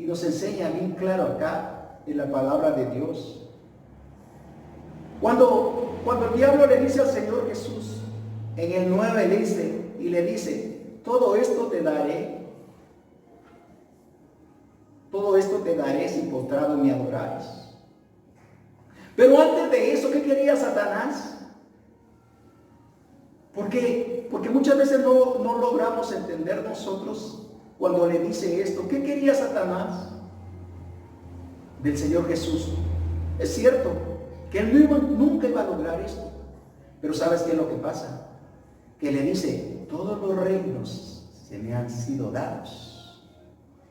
nos enseña bien claro acá en la palabra de Dios. Cuando el diablo le dice al Señor Jesús, en el 9 le dice, todo esto te daré si postrado me adorares. Pero antes de eso, ¿qué quería Satanás? ¿Por qué? Porque muchas veces no logramos entender nosotros cuando le dice esto. ¿Qué quería Satanás del Señor Jesús? Es cierto que él nunca iba a lograr esto. Pero ¿sabes qué es lo que pasa? Que le dice, todos los reinos se me han sido dados.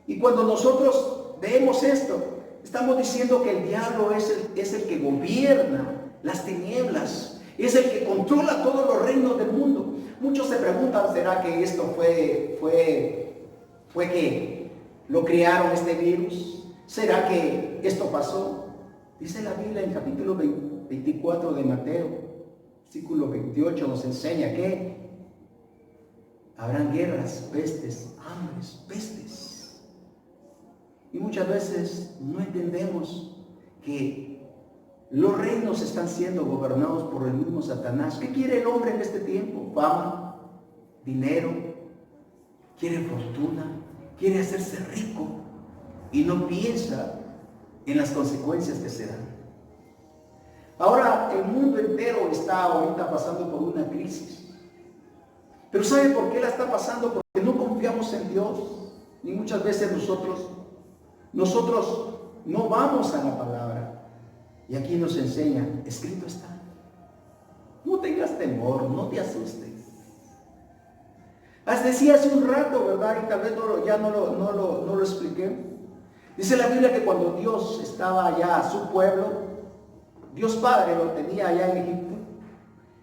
Y cuando nosotros vemos esto, estamos diciendo que el diablo es el que gobierna las tinieblas, es el que controla todos los reinos del mundo. Muchos se preguntan, ¿será que esto fue que lo crearon este virus? ¿Será que esto pasó? Dice la Biblia en capítulo 24 de Mateo, versículo 28, nos enseña que habrán guerras, pestes, hambres, pestes. Y muchas veces no entendemos que los reinos están siendo gobernados por el mismo Satanás. ¿Qué quiere el hombre en este tiempo? Fama, dinero, quiere fortuna, quiere hacerse rico y no piensa en las consecuencias que se dan. Ahora el mundo entero está ahorita pasando por una crisis. Pero ¿sabe por qué la está pasando? Porque no confiamos en Dios. Y muchas veces nosotros no vamos a la palabra. Y aquí nos enseña, escrito está. No tengas temor, no te asustes. Decía hace un rato, ¿verdad? Y tal vez no lo expliqué. Dice la Biblia que cuando Dios estaba allá a su pueblo, Dios Padre lo tenía allá en Egipto.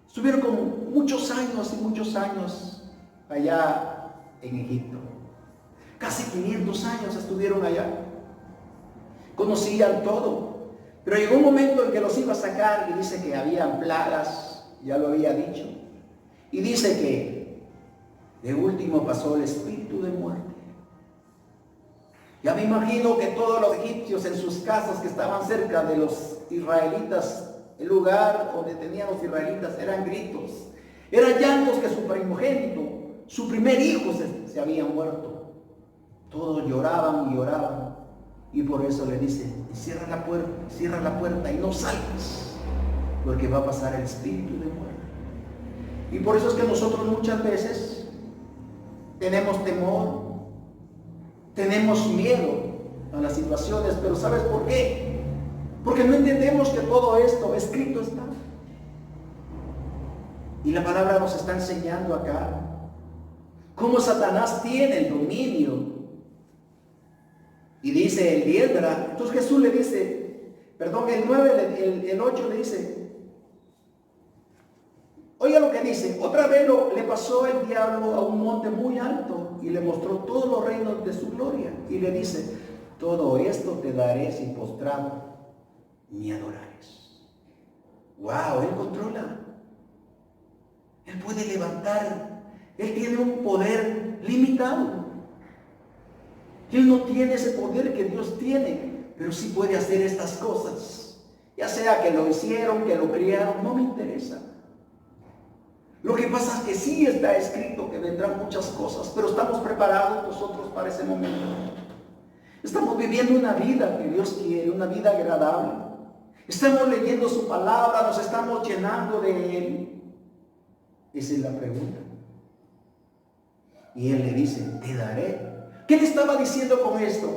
Estuvieron como muchos años allá en Egipto. Casi 500 años estuvieron allá. Conocían todo. Pero llegó un momento en que los iba a sacar y dice que habían plagas, ya lo había dicho. Y dice que de último pasó el espíritu de muerte. Ya me imagino que todos los egipcios en sus casas que estaban cerca de los israelitas, el lugar donde tenían los israelitas, eran gritos, eran llantos que su primogénito, su primer hijo se había muerto. Todos lloraban y lloraban. Y por eso le dice, cierra la puerta y no salgas, porque va a pasar el espíritu de muerte. Y por eso es que nosotros muchas veces tenemos temor, tenemos miedo a las situaciones, pero ¿sabes por qué? Porque no entendemos que todo esto escrito está. Y la palabra nos está enseñando acá cómo Satanás tiene el dominio. Y dice el 10, ¿verdad? Entonces Jesús le dice, el 9, el 8 le dice, oiga lo que dice, otra vez le pasó el diablo a un monte muy alto y le mostró todos los reinos de su gloria. Y le dice, todo esto te daré si postrado me adorares. ¡Wow! Él controla. Él puede levantar. Él tiene un poder limitado. Él no tiene ese poder que Dios tiene, pero sí puede hacer estas cosas. Ya sea que lo hicieron, que lo criaron, no me interesa. Lo que pasa es que sí está escrito que vendrán muchas cosas, pero estamos preparados nosotros para ese momento. Estamos viviendo una vida que Dios quiere, una vida agradable. Estamos leyendo su palabra, nos estamos llenando de Él. Esa es la pregunta. Y Él le dice, te daré. ¿Qué le estaba diciendo con esto?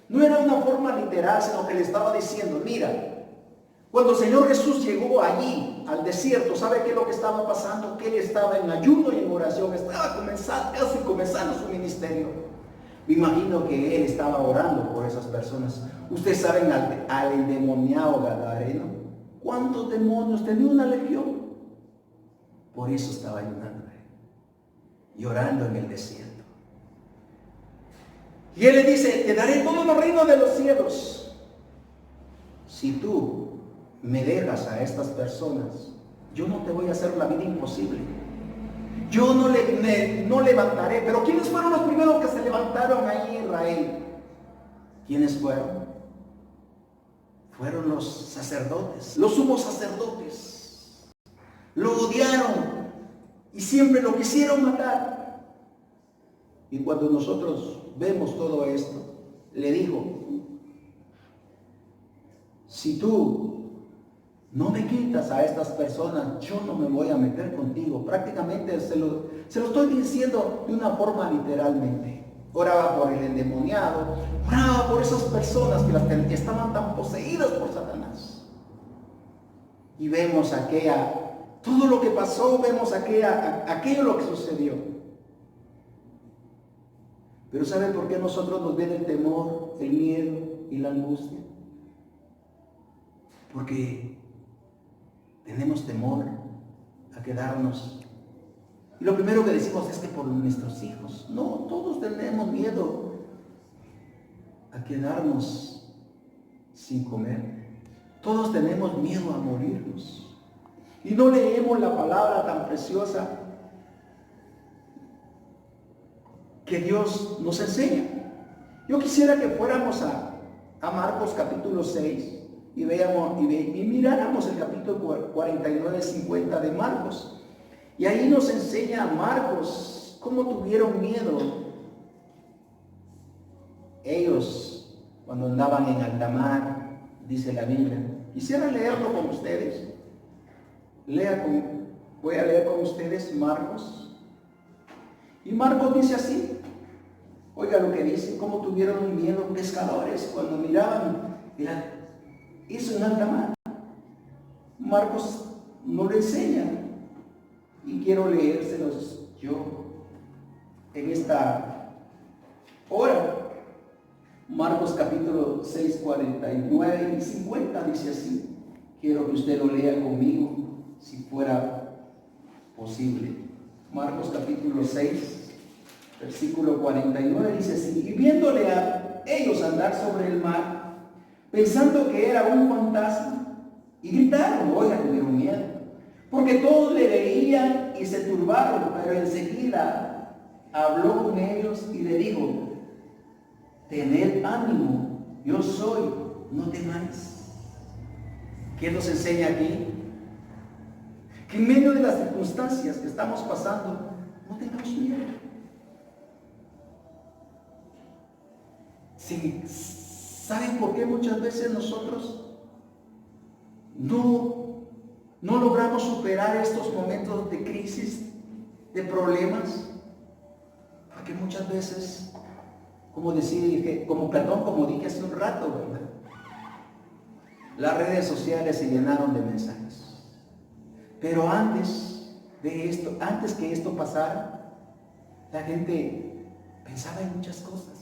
No era una forma literal, sino que le estaba diciendo, mira, cuando el Señor Jesús llegó allí, al desierto, ¿sabe qué es lo que estaba pasando? Que Él estaba en ayuno y en oración, estaba casi comenzando su ministerio. Me imagino que Él estaba orando por esas personas. Ustedes saben al endemoniado gadareno, ¿cuántos demonios tenía? Una legión. Por eso estaba ayunando, llorando en el desierto. Y Él le dice, te daré todos los reinos de los cielos si tú me dejas a estas personas. Yo no te voy a hacer la vida imposible. Yo no levantaré. Pero ¿quiénes fueron los primeros que se levantaron ahí en Israel? ¿Quiénes fueron? Fueron los sacerdotes, los sumos sacerdotes. Lo odiaron y siempre lo quisieron matar. Y cuando nosotros vemos todo esto, le dijo: si tú no me quitas a estas personas, yo no me voy a meter contigo. Prácticamente se lo estoy diciendo de una forma literalmente. Oraba por el endemoniado, oraba por esas personas que estaban tan poseídas por Satanás. Y vemos todo lo que pasó, vemos aquello lo que sucedió. Pero ¿saben por qué a nosotros nos viene el temor, el miedo y la angustia? Porque tenemos temor a quedarnos. Y lo primero que decimos es que por nuestros hijos. No, todos tenemos miedo a quedarnos sin comer. Todos tenemos miedo a morirnos. Y no leemos la palabra tan preciosa que Dios nos enseña. Yo quisiera que fuéramos a Marcos capítulo 6 y miráramos el capítulo 49-50 de Marcos. Y ahí nos enseña a Marcos cómo tuvieron miedo ellos cuando andaban en alta mar, dice la Biblia. Quisiera leerlo con ustedes. Voy a leer con ustedes Marcos. Y Marcos dice así. Oiga lo que dice, cómo tuvieron miedo pescadores cuando miraban eso en alta mar. Marcos no lo enseña. Y quiero leérselos yo en esta hora. Marcos capítulo 6, 49 y 50 dice así. Quiero que usted lo lea conmigo, si fuera posible. Marcos capítulo 6, versículo 49 dice así. Y viéndole a ellos andar sobre el mar, pensando que era un fantasma, y gritaron, oiga, tuvieron miedo. Porque todos le veían y se turbaron, pero enseguida habló con ellos y le dijo: tened ánimo, yo soy, no temáis. ¿Qué nos enseña aquí? Que en medio de las circunstancias que estamos pasando, no tengamos miedo. ¿Saben por qué muchas veces nosotros no logramos superar estos momentos de crisis, de problemas? Porque muchas veces, como dije hace un rato, ¿verdad? Las redes sociales se llenaron de mensajes. Pero antes que esto pasara, la gente pensaba en muchas cosas.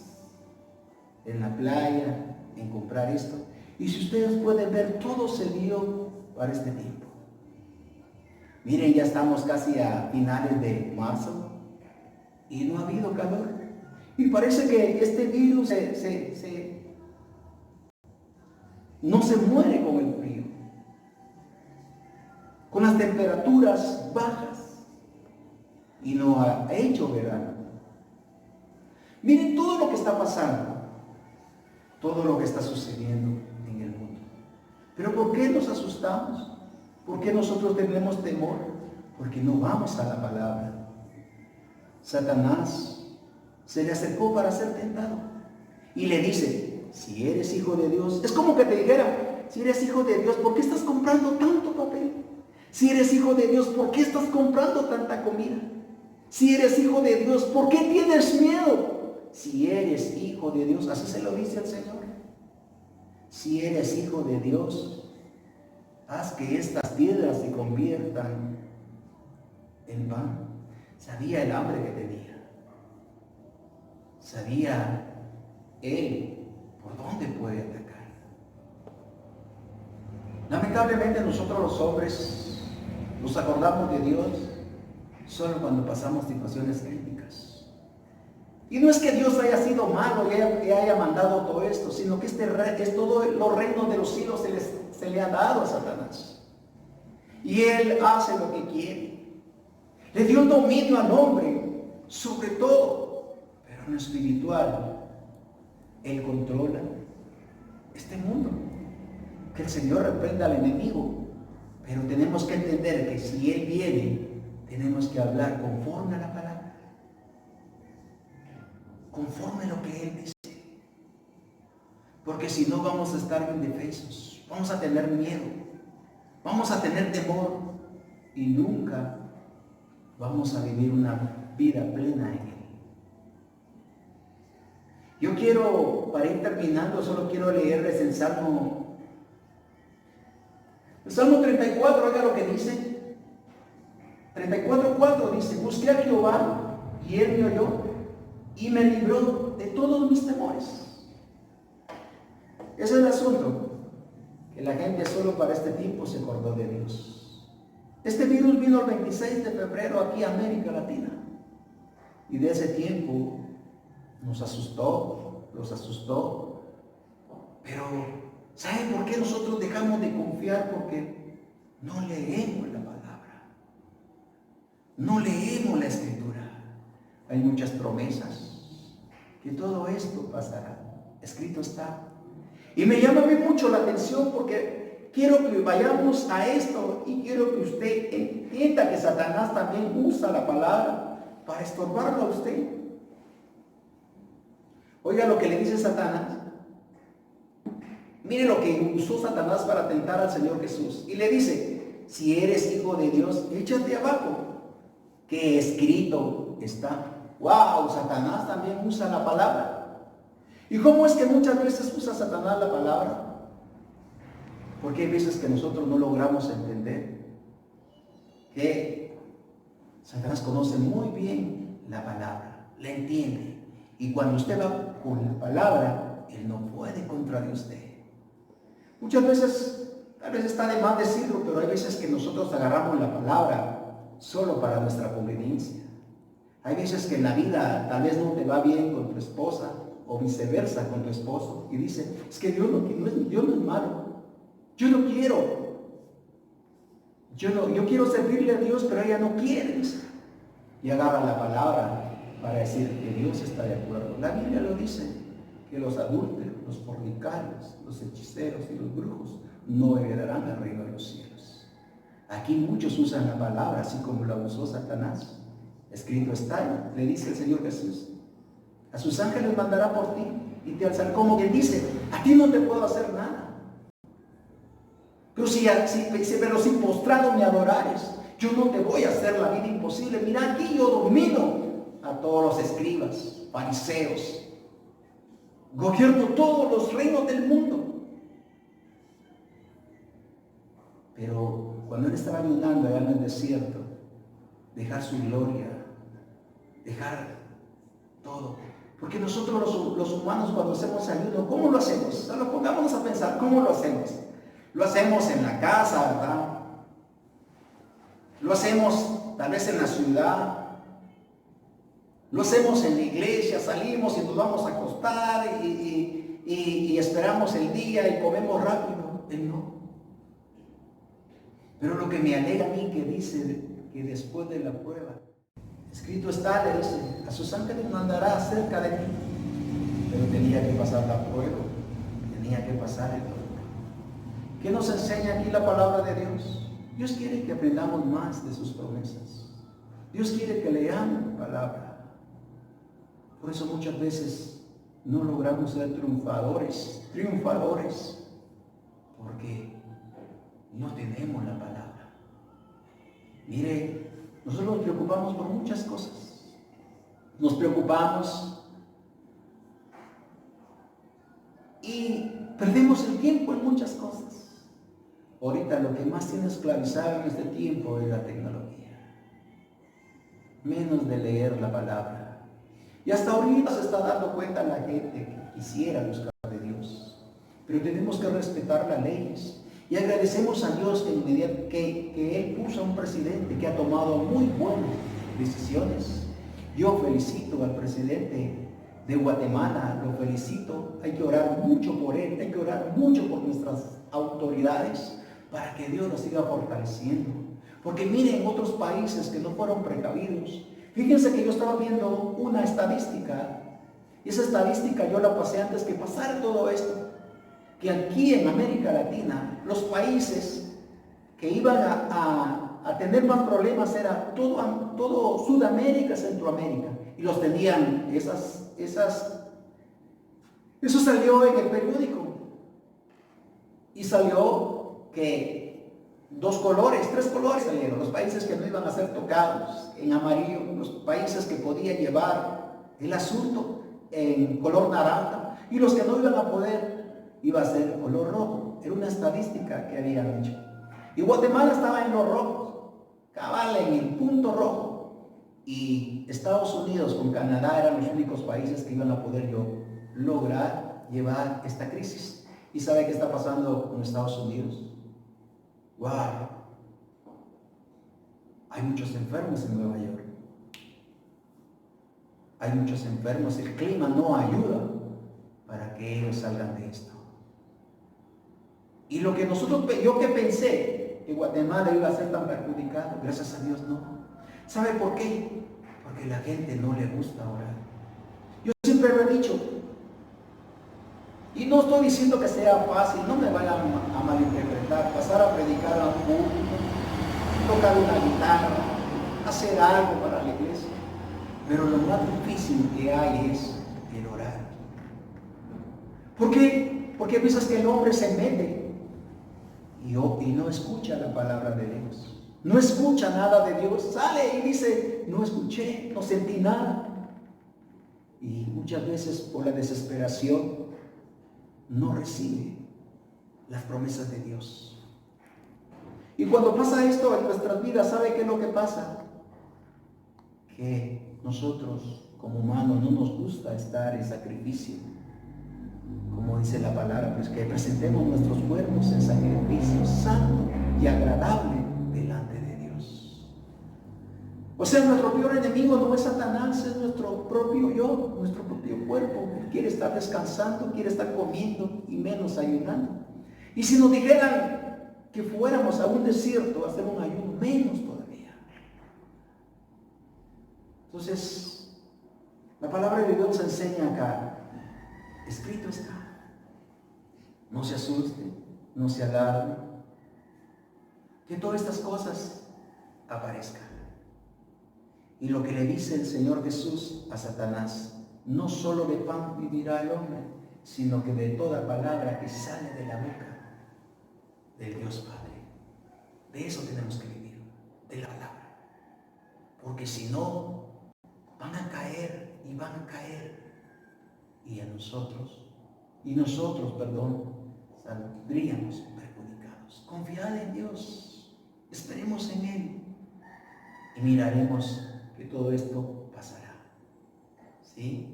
En la playa, en comprar esto. Y si ustedes pueden ver, todo se dio para este tiempo. Miren, ya estamos casi a finales de marzo y no ha habido calor. Y parece que este virus no se muere con el frío, con las temperaturas bajas, y no ha hecho verano. Miren todo lo que está pasando, todo lo que está sucediendo en el mundo. Pero ¿por qué nos asustamos? ¿Por qué nosotros tenemos temor? Porque no vamos a la palabra. Satanás se le acercó para ser tentado y le dice: si eres hijo de Dios, es como que te dijera: si eres hijo de Dios, ¿por qué estás comprando tanto papel? Si eres hijo de Dios, ¿por qué estás comprando tanta comida? Si eres hijo de Dios, ¿por qué tienes miedo? Si eres hijo de Dios, así se lo dice el Señor. Si eres hijo de Dios, haz que estas piedras se conviertan en pan. Sabía el hambre que tenía. Sabía él por dónde puede atacar. Lamentablemente nosotros los hombres nos acordamos de Dios solo cuando pasamos situaciones críticas. Y no es que Dios haya sido malo y haya mandado todo esto, sino que todos los reinos de los cielos se le ha dado a Satanás. Y él hace lo que quiere. Le dio el dominio al hombre sobre todo, pero en lo espiritual él controla que el Señor reprenda al enemigo. Pero tenemos que entender que si Él viene, tenemos que hablar conforme a la palabra, conforme a lo que Él dice. Porque si no, vamos a estar indefensos, vamos a tener miedo, vamos a tener temor y nunca vamos a vivir una vida plena en Él. Yo quiero, para ir terminando, solo quiero leerles el Salmo 34, oiga lo que dice. 34:4 dice: busqué a Jehová y Él me oyó y me libró de todos mis temores. Ese es el asunto, que la gente solo para este tiempo se acordó de Dios. Este virus vino el 26 de febrero aquí a América Latina, y de ese tiempo nos asustó, los asustó. Pero ¿saben por qué nosotros dejamos de confiar? Porque no leemos la palabra, no leemos la Escritura. Hay muchas promesas que todo esto pasará, escrito está. Y me llama a mí mucho la atención porque quiero que vayamos a esto y quiero que usted entienda que Satanás también usa la palabra para estorbarlo a usted. Oiga lo que le dice Satanás. Mire lo que usó Satanás para tentar al Señor Jesús. Y le dice: si eres hijo de Dios, échate abajo, que escrito está. ¡Wow! Satanás también usa la palabra. ¿Y cómo es que muchas veces usa Satanás la palabra? Porque hay veces que nosotros no logramos entender que Satanás conoce muy bien la palabra, la entiende. Y cuando usted va con la palabra, él no puede contra de usted. Muchas veces, tal vez está de más decirlo, pero hay veces que nosotros agarramos la palabra solo para nuestra conveniencia. Hay veces que en la vida tal vez no te va bien con tu esposa, o viceversa con tu esposo, y dice: es que Dios no es malo, yo no quiero, yo quiero servirle a Dios, pero ella no quiere. Y agarra la palabra para decir que Dios está de acuerdo. La Biblia lo dice, que los adúlteros, los fornicarios, los hechiceros y los brujos no heredarán el reino de los cielos. Aquí muchos usan la palabra así como la usó Satanás. Escrito está, le dice el Señor Jesús: a sus ángeles mandará por ti y te alzará. Como quien dice: a ti no te puedo hacer nada. Pero si postrado me adorares, yo no te voy a hacer la vida imposible. Mira, aquí yo domino a todos los escribas, fariseos, gobierno todos los reinos del mundo. Pero cuando él estaba ayudando allá en el desierto, dejar su gloria, dejar todo. Porque nosotros los humanos, cuando hacemos ayuno, ¿cómo lo hacemos? Solo pongámonos a pensar, ¿cómo lo hacemos? Lo hacemos en la casa, ¿verdad? Lo hacemos tal vez en la ciudad. Lo hacemos en la iglesia, salimos y nos vamos a acostar y esperamos el día y comemos rápido. Él no. Pero lo que me alegra a mí, que dice que después de la prueba, escrito está, le dice: a sus ángeles mandará cerca de ti. Pero tenía que pasar la prueba, tenía que pasar el dolor. ¿Qué nos enseña aquí la palabra de Dios? Dios quiere que aprendamos más de sus promesas. Dios quiere que leamos la palabra. Por eso muchas veces no logramos ser triunfadores, porque no tenemos la palabra. Mire, nosotros nos preocupamos por muchas cosas. Nos preocupamos y perdemos el tiempo en muchas cosas. Ahorita lo que más tiene esclavizado en este tiempo es la tecnología. Menos de leer la palabra. Y hasta ahorita se está dando cuenta la gente que quisiera buscar de Dios. Pero tenemos que respetar las leyes. Y agradecemos a Dios que Él puso a un presidente que ha tomado muy buenas decisiones. Yo felicito al presidente de Guatemala, lo felicito. Hay que orar mucho por él, hay que orar mucho por nuestras autoridades para que Dios nos siga fortaleciendo. Porque miren, otros países que no fueron precavidos. Fíjense que yo estaba viendo una estadística, y esa estadística yo la pasé antes que pasara todo esto, que aquí en América Latina, los países que iban a tener más problemas era todo Sudamérica, Centroamérica. Y los tenían, eso salió en el periódico. Y salió que 2 colores, 3 colores salieron. Los países que no iban a ser tocados en amarillo, los países que podían llevar el asunto en color naranja, y los que no iban a poder, iba a ser color rojo. Era una estadística que habían hecho. Y Guatemala estaba en los rojos, cabal en el punto rojo. Y Estados Unidos con Canadá eran los únicos países que iban a poder lograr llevar esta crisis. ¿Y sabe qué está pasando con Estados Unidos? ¡Wow! Hay muchos enfermos en Nueva York. Hay muchos enfermos. El clima no ayuda para que ellos salgan de esto. Y lo que yo que pensé que Guatemala iba a ser tan perjudicado, gracias a Dios no. ¿Sabe por qué? Porque la gente no le gusta orar. Yo siempre lo he dicho. Y no estoy diciendo que sea fácil, no me vayan a malinterpretar, pasar a predicar a un público, tocar una guitarra, hacer algo para la iglesia. Pero lo más difícil que hay es el orar. ¿Por qué? Porque piensas que el hombre se mete y no escucha la palabra de Dios. No escucha nada de Dios. Sale y dice, no escuché, no sentí nada. Y muchas veces por la desesperación no recibe las promesas de Dios. Y cuando pasa esto en nuestras vidas, ¿sabe qué es lo que pasa? Que nosotros como humanos no nos gusta estar en sacrificio. Como dice la palabra, pues que presentemos nuestros cuerpos en sacrificio santo y agradable delante de Dios. O sea, nuestro peor enemigo no es Satanás, es nuestro propio yo, nuestro propio cuerpo. Quiere estar descansando, quiere estar comiendo y menos ayunando. Y si nos dijeran que fuéramos a un desierto a hacer un ayuno, menos todavía. Entonces, la palabra de Dios enseña acá, escrito está. No se asuste, no se alarme, que todas estas cosas aparezcan. Y lo que le dice el Señor Jesús a Satanás, no solo de pan vivirá el hombre, sino que de toda palabra que sale de la boca del Dios Padre. De eso tenemos que vivir, de la palabra. Porque si no, van a caer y van a caer. Y nosotros, saldríamos perjudicados. Confiad en Dios, esperemos en Él y miraremos que todo esto pasará. ¿Sí?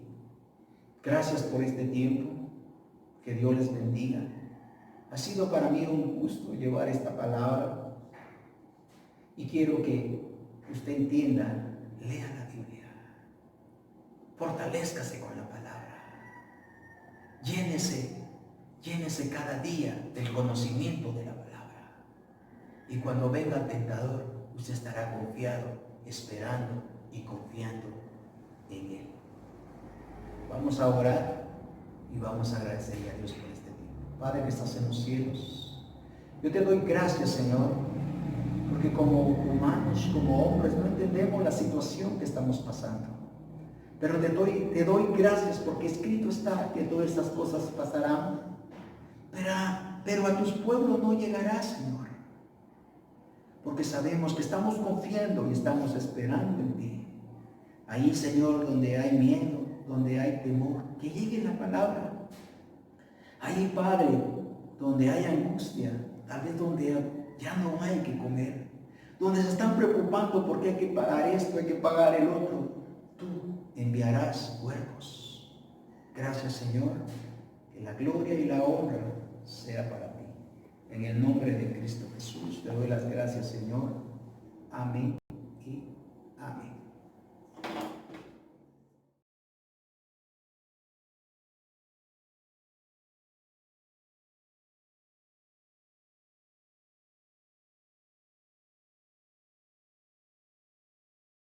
Gracias por este tiempo, que Dios les bendiga. Ha sido para mí un gusto llevar esta palabra y quiero que usted entienda, lea la Biblia, fortalézcase con la palabra, llénese cada día del conocimiento de la palabra y cuando venga el tentador, usted estará confiado, esperando y confiando en Él. Vamos a orar y vamos a agradecerle a Dios por este tiempo. Padre que estás en los cielos, yo te doy gracias, Señor, porque como humanos, como hombres, no entendemos la situación que estamos pasando. Pero te doy gracias porque escrito está que todas estas cosas pasarán. Pero a tus pueblos no llegará, Señor. Porque sabemos que estamos confiando y estamos esperando en ti. Ahí, Señor, donde hay miedo, donde hay temor, que llegue la palabra. Ahí, Padre, donde hay angustia, tal vez donde ya no hay que comer, donde se están preocupando porque hay que pagar esto, hay que pagar el otro, tú enviarás cuervos. Gracias, Señor, que la gloria y la honra sea para ti. En el nombre de Cristo Jesús te doy las gracias, Señor. Amén.